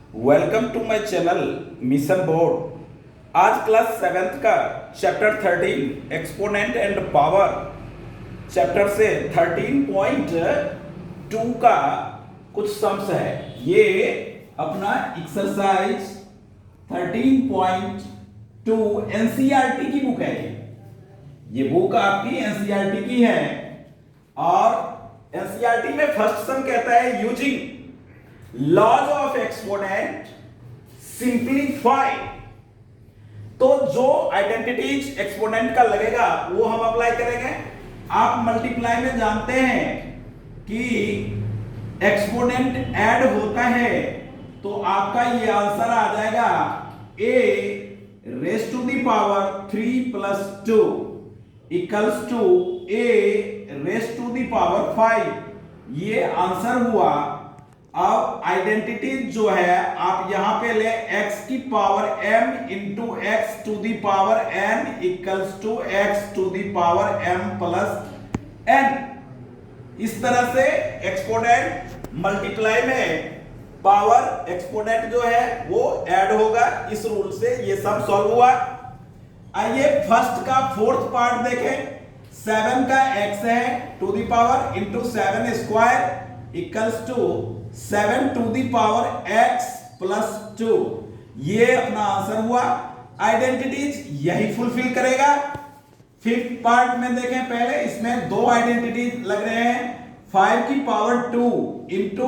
Welcome to my channel mission board. आज class 7th का chapter 13 exponent and power chapter से 13.2 का कुछ सम्स है। ये अपना एक्सरसाइज 13.2 एनसीईआरटी की बुक है। ये बुक आपकी एनसीईआरटी की है और एनसीईआरटी में फर्स्ट सम कहता है using laws of exponent simplify. तो जो आइडेंटिटीज एक्सपोनेंट का लगेगा वो हम अप्लाई करेंगे। आप मल्टीप्लाई में जानते हैं कि एक्सपोनेंट ऐड होता है तो आपका ये आंसर आ जाएगा a raise to the power 3 plus 2 equals to a raise to the power 5। ये आंसर हुआ। अब आइडेंटिटी जो है आप यहां पे ले x की power m into x to the power n equals to x to the power m plus n। इस तरह से एक्सपोनेंट मल्टीप्लाई में पावर एक्सपोनेंट जो है वो ऐड होगा। इस रूल से ये सब सॉल्व हुआ। आइए फर्स्ट का फोर्थ पार्ट देखें। 7 का x है to the power into 7 square equals to 7 to the power x plus 2। ये अपना आंसर हुआ। आइडेंटिटीज यही फुलफिल करेगा। फिफ्थ पार्ट में देखें। पहले इसमें दो आइडेंटिटीज लग रहे हैं। 5 की power 2 into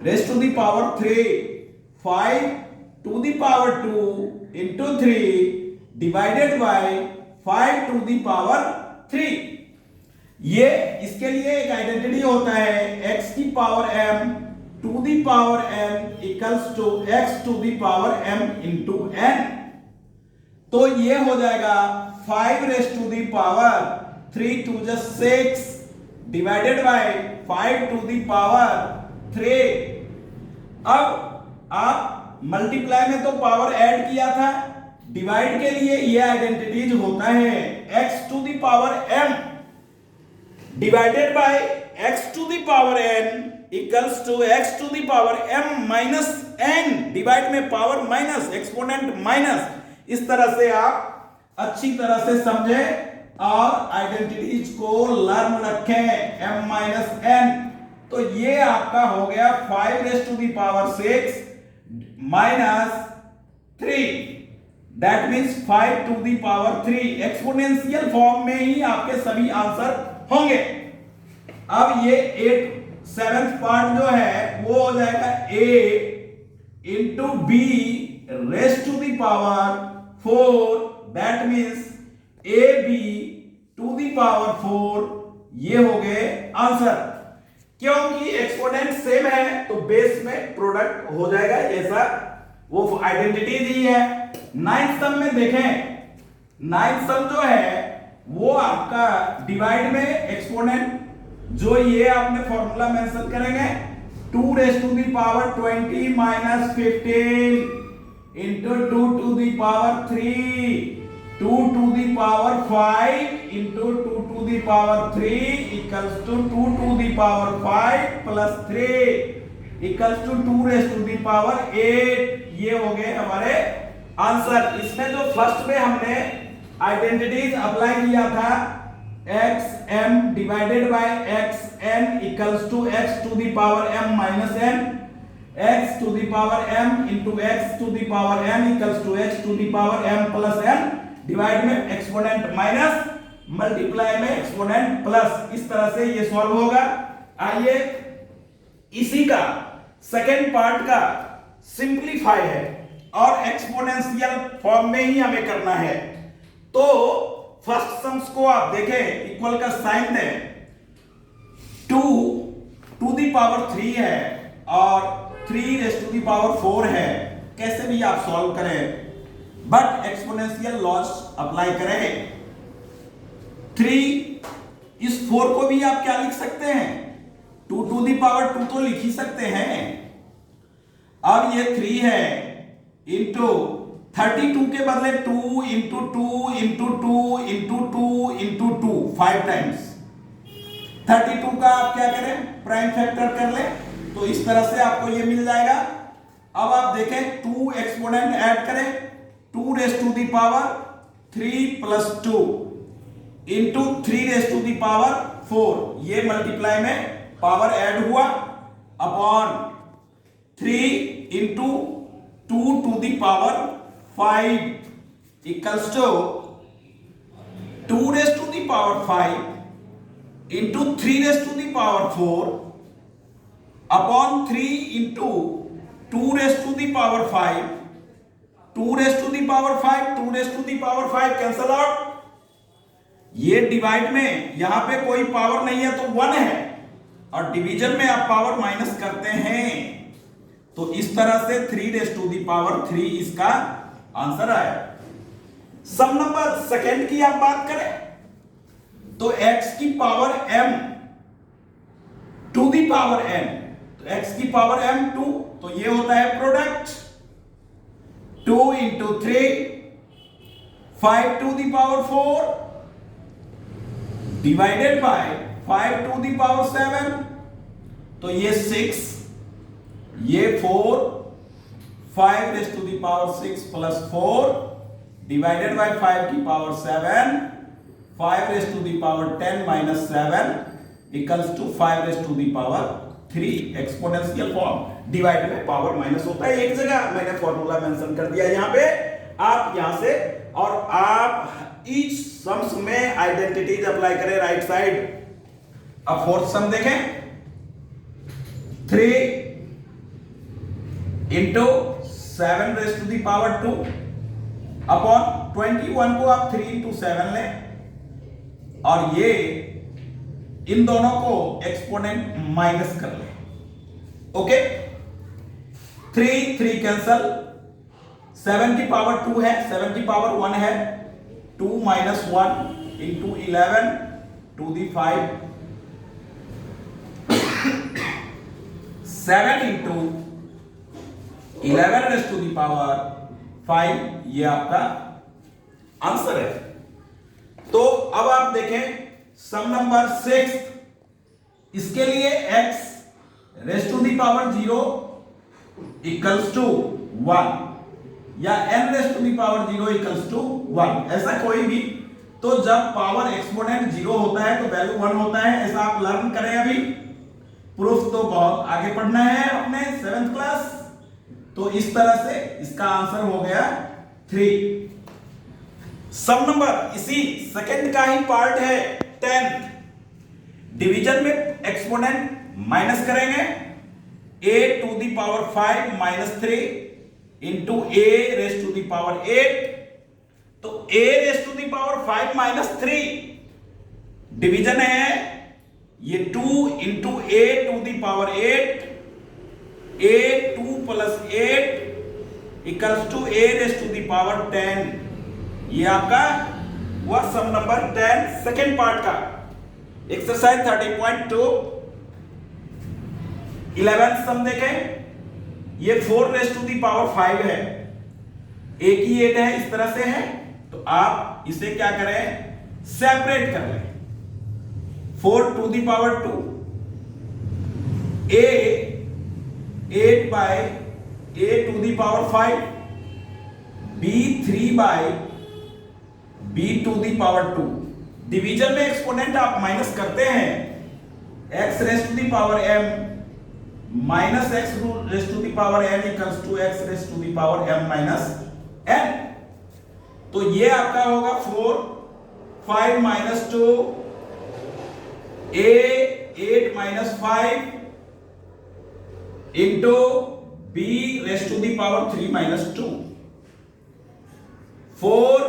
raise to the power 3, 5 to the power 2 into 3 divided by 5 to the power 3। ये इसके लिए एक आइडेंटिटी होता है x की power m to the power n equals to x to the power m into n। तो ये हो जाएगा 5 raise to the power 3 to the 6 divided by 5 to the power 3। अब आप मल्टीप्लाई में तो पावर ऐड किया था, डिवाइड के लिए ये आइडेंटिटीज होता है x to the power m divided by x to the power n equals to x to the power m minus n। Divide में पावर माइनस, एक्सपोनेंट माइनस। इस तरह से आप अच्छी तरह से समझे और आइडेंटिटीज को लर्न रखें m माइनस n। तो ये आपका हो गया 5 raise to the power 6 minus 3, that means 5 to the power 3। Exponential form में ही आपके सभी आंसर होंगे। अब ये 7th पार्ट जो है वो हो जाएगा a into b raise to the power 4, that means ab to the power 4। ये हो गए आंसर। क्योंकि एक्सपोनेंट सेम है तो बेस में प्रोडक्ट हो जाएगा। ऐसा वो आइडेंटिटीज ही है। 9th सम में देखें। 9th सम जो है वो आपका डिवाइड में एक्सपोनेंट जो ये आपने फॉर्मूला मेंशन करेंगे 2 raise to the power 20 minus 15 into 2 to the power 3 2 to the power 5 into 2 to the power 3 equals to 2 to the power 5 plus 3 equals to 2 raise to the power 8। ये हो गए हमारे answer. इसमें जो first में हमने identities apply किया था x m divided by x n equals to x to the power m minus n, x to the power m into x to the power n equals to x to the power m plus n। Divide में exponent minus, multiply में exponent plus. इस तरह से ये solve होगा। आइए इसी का सेकेंड पार्ट का सिंप्लीफाई है और एक्सपोनेंशियल फॉर्म में ही हमें करना है। तो फर्स्ट सम्स को आप देखें, इक्वल का साइन दें। 2 टू दी पावर 3 है और 3 रेज टू दी पावर 4 है। कैसे भी आप सॉल्व करें बट एक्सपोनेंशियल लॉज अप्लाई करें। 3 इस 4 को भी आप क्या लिख सकते हैं 2 टू दी पावर 2 तो लिख ही सकते हैं। अब ये 3 है इंटू 32 के बदले 2 into 2 into 2 into 2 into 2 5 times. 32 का आप क्या करें प्राइम फैक्टर कर ले तो इस तरह से आपको ये मिल जाएगा अब आप देखें 2 एक्सपोनेंट ऐड करें, 2 raise to the power 3 plus 2 into 3 raise to the power 4, ये मल्टीप्लाई में पावर ऐड हुआ upon 3 into 2 to the power 5 equals to 2 raise to the power 5 into 3 raise to the power 4 upon 3 into 2 raise to the power 5, 2 raise to the power 5, 2 raise to the power 5 cancel out. ये divide में यहां पे कोई power नहीं है तो 1 है, और डिवीजन में आप पावर माइनस करते हैं, तो इस तरह से 3 रेज टू दी पावर 3 इसका आंसर आया। सम नंबर सेकंड की आप बात करें तो x की power m to the power n, तो x की पावर m 2, तो ये होता है product 2 into 3 5 to the power 4 divided by 5 to the power 7, तो ये 6, ये 4, 5 raise to the power 6 plus 4 divided by 5 की power 7, 5 raise to the power 10 minus 7 equals to 5 raise to the power 3 exponential form. Divide में power minus होता है, एक जगह मैंने फॉर्मूला मेंशन कर दिया यहां पे, आप यहां से और आप ईच सम्स में आइडेंटिटीज अप्लाई करें राइट साइड। अब फोर्थ सम देखें, 3 into 7 raise to the power 2 upon 21 को आप 3 इंटू 7 लें, और ये इन दोनों को एक्सपोनेंट माइनस कर लें। ओके, 3 3 कैंसल, 7 की पावर 2 है, 7 की पावर 1 है, 2 minus 1 into 11 to the 5, 7 into 11 raise to the power 5, ये आपका आंसर है। तो अब आप देखें सम नंबर 6, इसके लिए x raise to the power 0 equals to 1 या n raise to the power 0 equals to 1, ऐसा कोई भी, तो जब पावर एक्सपोनेंट 0 होता है तो वैल्यू 1 होता है, ऐसा आप लर्न करें। अभी प्रूफ तो बहुत आगे पढ़ना है अपने 7th क्लास, तो इस तरह से इसका आंसर हो गया 3। सम नंबर इसी सेकंड का ही पार्ट है 10th। डिवीजन में एक्सपोनेंट माइनस करेंगे, a to the power 5 minus 3 into a raise to the power 8, तो a raise to the power 5 minus 3 division है, ये 2 into a to the power 8, a 2 plus 8 equals to a raise to the power 10। ये आपका हुआ sum number 10 second part का। Exercise 30.2 11th sum देखें, ये 4 raise to the power 5 है, a की 8 है, इस तरह से है, तो आप इसे क्या करें, सेपरेट कर लें। 4 to the power 2, a 8 by a to the power 5, b 3 by b to the power 2। Division में एक्सपोनेंट आप माइनस करते हैं, x raise to the power m minus x raise to the power n equals to x raise to the power m minus n। तो ये आपका होगा 4 5 minus 2 a 8 minus 5 into b raise to the power 3 minus 2, 4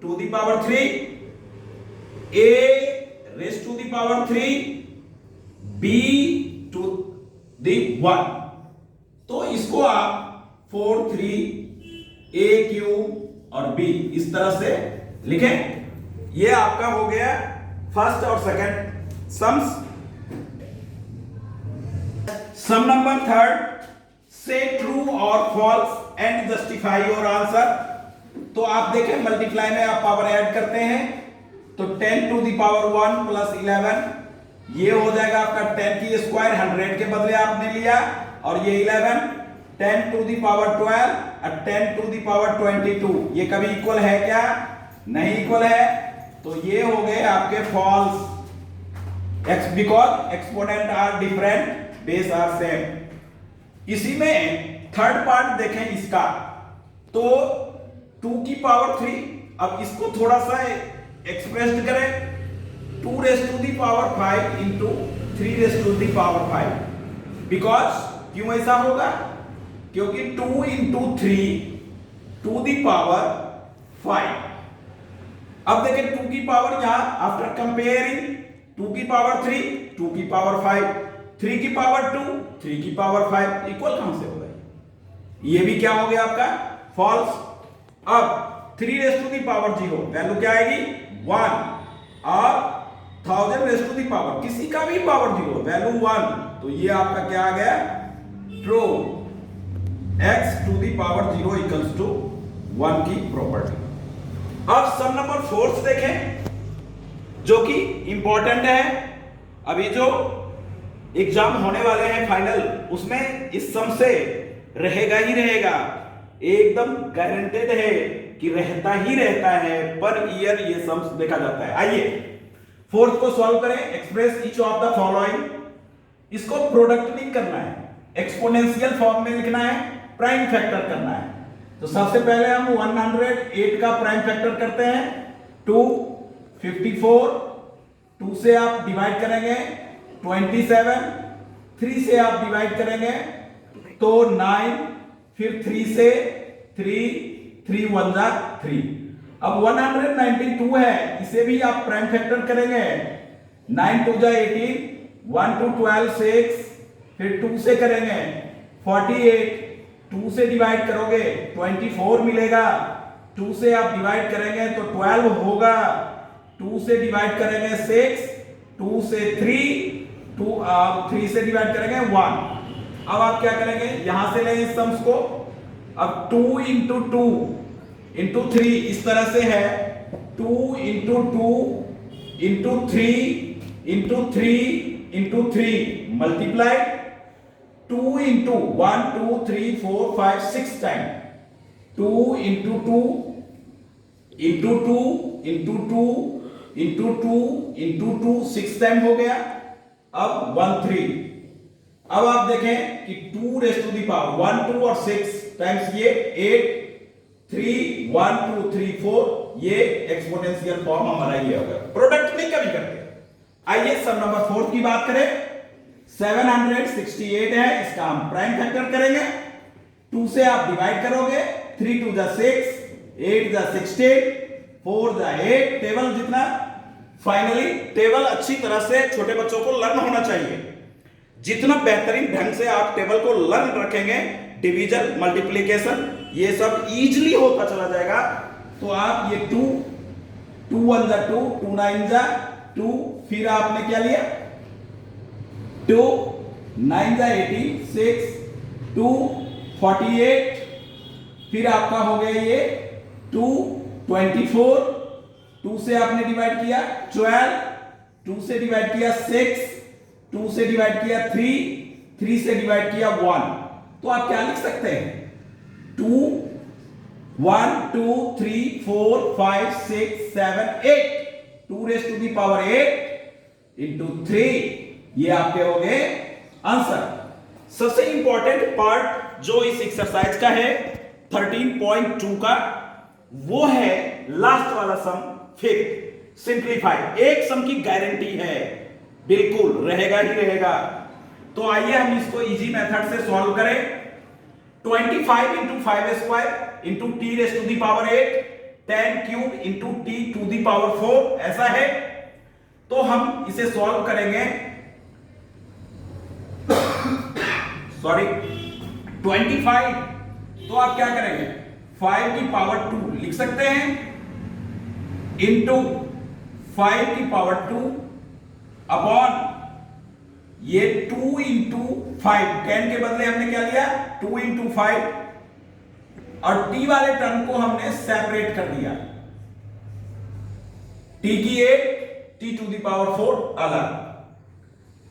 to the power 3 a raise to the power 3 b to the 1। तो इसको आप 4 3 a cube और b इस तरह से लिखें। ये आपका हो गया फर्स्ट और सेकंड सम्स। सम नंबर 3 से ट्रू और false and justify your answer. तो आप देखें मल्टीप्लाई में आप पावर ऐड करते हैं, तो 10 टू दी पावर 1 प्लस 11, ये हो जाएगा आपका 10 की स्क्वायर, 100 के बदले आपने लिया, और ये 11 10 टू दी पावर 12 और 10 टू दी पावर 22, ये कभी इक्वल है क्या? नहीं इक्वल है, तो ये हो गए आपके false, because exponent are different, base are same. इसी में थर्ड पार्ट देखें इसका, तो 2 की पावर 3, अब इसको थोड़ा सा एक्सप्रेस करें, 2 raise to the power 5 into 3 raise to the power 5, because क्यों ऐसा होगा? क्योंकि 2 इंटू 3 टू दी पावर 5। अब देखें 2 की पावर यहां आफ्टर कंपेयरिंग 2 की पावर 3, 2 की पावर 5, 3 की पावर 2, 3 की पावर 5, इक्वल कहां से होगा? ये भी क्या हो गया आपका? फॉल्स। अब 3 raise to the power 0 value क्या आएगी? 1, और 1000 रेज़ टू दी पावर किसी का भी पावर 0 वैल्यू 1, तो ये आपका क्या आ गया? True. x to the power 0 equals to 1 की प्रॉपर्टी। अब सम नंबर 4 देखें, जो कि इंपॉर्टेंट है, अभी जो एग्जाम होने वाले हैं फाइनल, उसमें इस सम से रहेगा ही रहेगा, एकदम गारंटेड है कि रहता ही रहता है, पर ईयर ये सम देखा जाता है। आइए फोर्थ को सॉल्व करें। Express each of the following, इसको प्रोडक्ट नहीं करना है, एक्सपोनेंशियल फॉर्म में लिखना है, प्राइम फैक्टर करना है। तो सबसे पहले हम 108 का प्राइम फैक्टर करते हैं, 2, 54, 2 से आप डिवाइड करेंगे 27, 3 से आप डिवाइड करेंगे तो 9, फिर 3 से 3 1 जा 3। अब 192 है, इसे भी आप प्राइम फैक्टर करेंगे, 9 2 जा 18, 1 2 12 6, फिर 2 से करेंगे 48, 2 से डिवाइड करोगे 24 मिलेगा, 2 से आप डिवाइड करेंगे तो 12 होगा, 2 से डिवाइड करेंगे 6, 2 से 3 से डिवाइड करेंगे 1। अब आप क्या करेंगे, यहां से लेंगे इस सम्स को, अब 2 इंटू 2 इंटू 3 इस तरह से है, 2 into 2 into 3 into 3 into 3 multiplied 2 into 1 2 3 4 5 6 time, 2 into 2 into 2 into 2 into 2 into 2 6 time हो गया। अब 1 3, अब आप देखें कि 2 रेज़ टू दी पावर 1 2 और 6 टाइम्स ये 8 3 1 2 3 4, ये एक्सपोनेंशियल फॉर्म हमारा ये होगा, प्रोडक्ट नहीं कभी करते। आइए सम नंबर 4 की बात करें, 768 है, इसका हम प्राइम फैक्टर करेंगे, 2 से आप डिवाइड करोगे, 3 2 जा 6, 8 जा 16, 4 जा 8, टेबल जितना, फाइनली टेबल अच्छी तरह से छोटे बच्चों को लर्न होना चाहिए। जितना बेहतरीन ढंग से आप टेबल को लर्न रखेंगे, डिवीजन मल्टीप्लिकेशन ये सब इजीली होता चला जाएगा। तो आप ये 2 2 1 जा 2, 2 9 जा 2, फिर आपने क्या लिया 2 9 जा 18, 6 2 48, फिर आपका हो गया ये 2 24, 2 से आपने डिवाइड किया 12, 2 से डिवाइड किया 6, 2 से डिवाइड किया 3 से डिवाइड किया 1। तो आप क्या लिख सकते हैं 2 1 2 3 4 5 6 7 8, 2 raise to the power 8 into 3, ये आपके हो गए आंसर। सबसे इंपॉर्टेंट पार्ट जो इस एक्सरसाइज का है 13.2 का, वो है लास्ट वाला सम, फिफ्थ सिंप्लीफाई। एक सम की गारंटी है, बिल्कुल रहेगा ही रहेगा। तो आइए हम इसको इजी मेथड से सॉल्व करें। 25 into 5 square into t raise to the power 8, 10 cube into t to the power 4, ऐसा है। तो हम इसे सॉल्व करेंगे, सॉरी 25, तो आप क्या करेंगे 5 की पावर 2 लिख सकते हैं इंटू 5 की पावर 2 अपॉन ये 2 इंटू 5, 10 के बदले हमने क्या लिया 2 इंटू 5, और टी वाले टर्म को हमने सेपरेट कर दिया, टी की 8 टी टू दी पावर 4 अलग।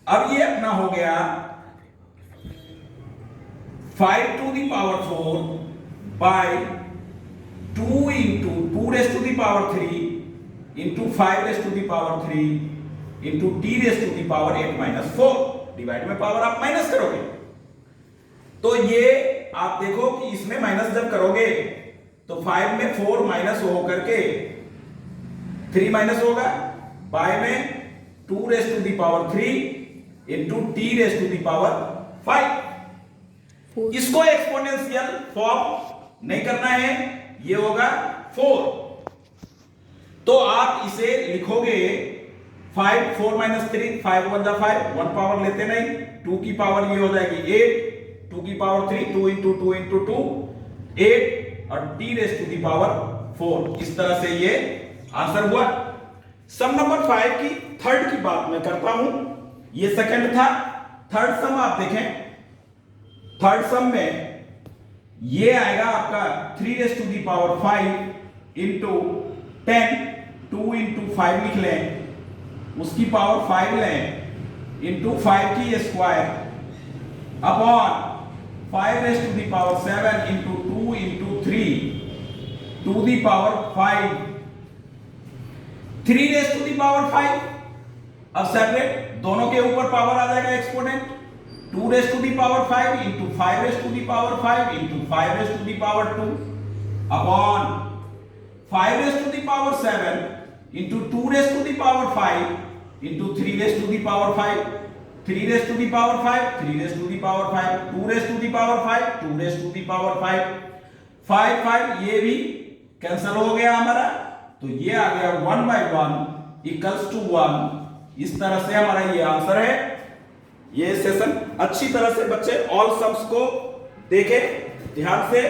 अब ये अपना हो गया 5 to the power 4 by 2 into 2 raised to the power 3 into 5 raised to the power 3 into t raised to the power 8 minus 4। Divide में पावर आप माइनस करोगे तो ये आप देखो कि इसमें माइनस जब करोगे तो 5 में 4 माइनस हो करके 3 माइनस होगा, बाय में 2 raise to the power 3 into t raise to the power 5। इसको एक्सपोनेंशियल फॉर्म नहीं करना है, ये होगा 4। तो आप इसे लिखोगे 5 4 माइनस 3 5 1 जा 5 1 पावर लेते नहीं, 2 की पावर ये हो जाएगी 8, 2 की पावर 3 2 इंटू 2 इंटू 2 8 और t raise to the power 4। इस तरह से ये आंसर हुआ। सम नंबर 5 की थर्ड की बात मैं करता हूं, ये सेकंड था। थर्ड सम आप देखें, थर्ड सम में ये आएगा आपका 3 raise to the power 5 into 10 2 into 5 लिख लें, उसकी पावर 5 लें इंटू 5 की square upon 5 raise to the power 7 into 2 into 3 to the power 5 3 raise to the power 5। अब सेपरेट दोनों के ऊपर पावर आ जाएगा exponent, 2 raise to the power 5 into 5 raise to the power 5 into 5 raise to the power 2 upon 5 raise to the power 7 into 2 raise to the power 5 into 3 raise to the power 5 3 raise to the power 5 3 raise to the power 5 2 raise to the power 5 2 raise to the power 5 5 5 ये भी cancel हो गया हमारा, तो ये आ गया 1 by 1 equals to 1। इस तरह से हमारा ये आंसर है। ये सेशन अच्छी तरह से बच्चे ऑल सम्स को देखें ध्यान से।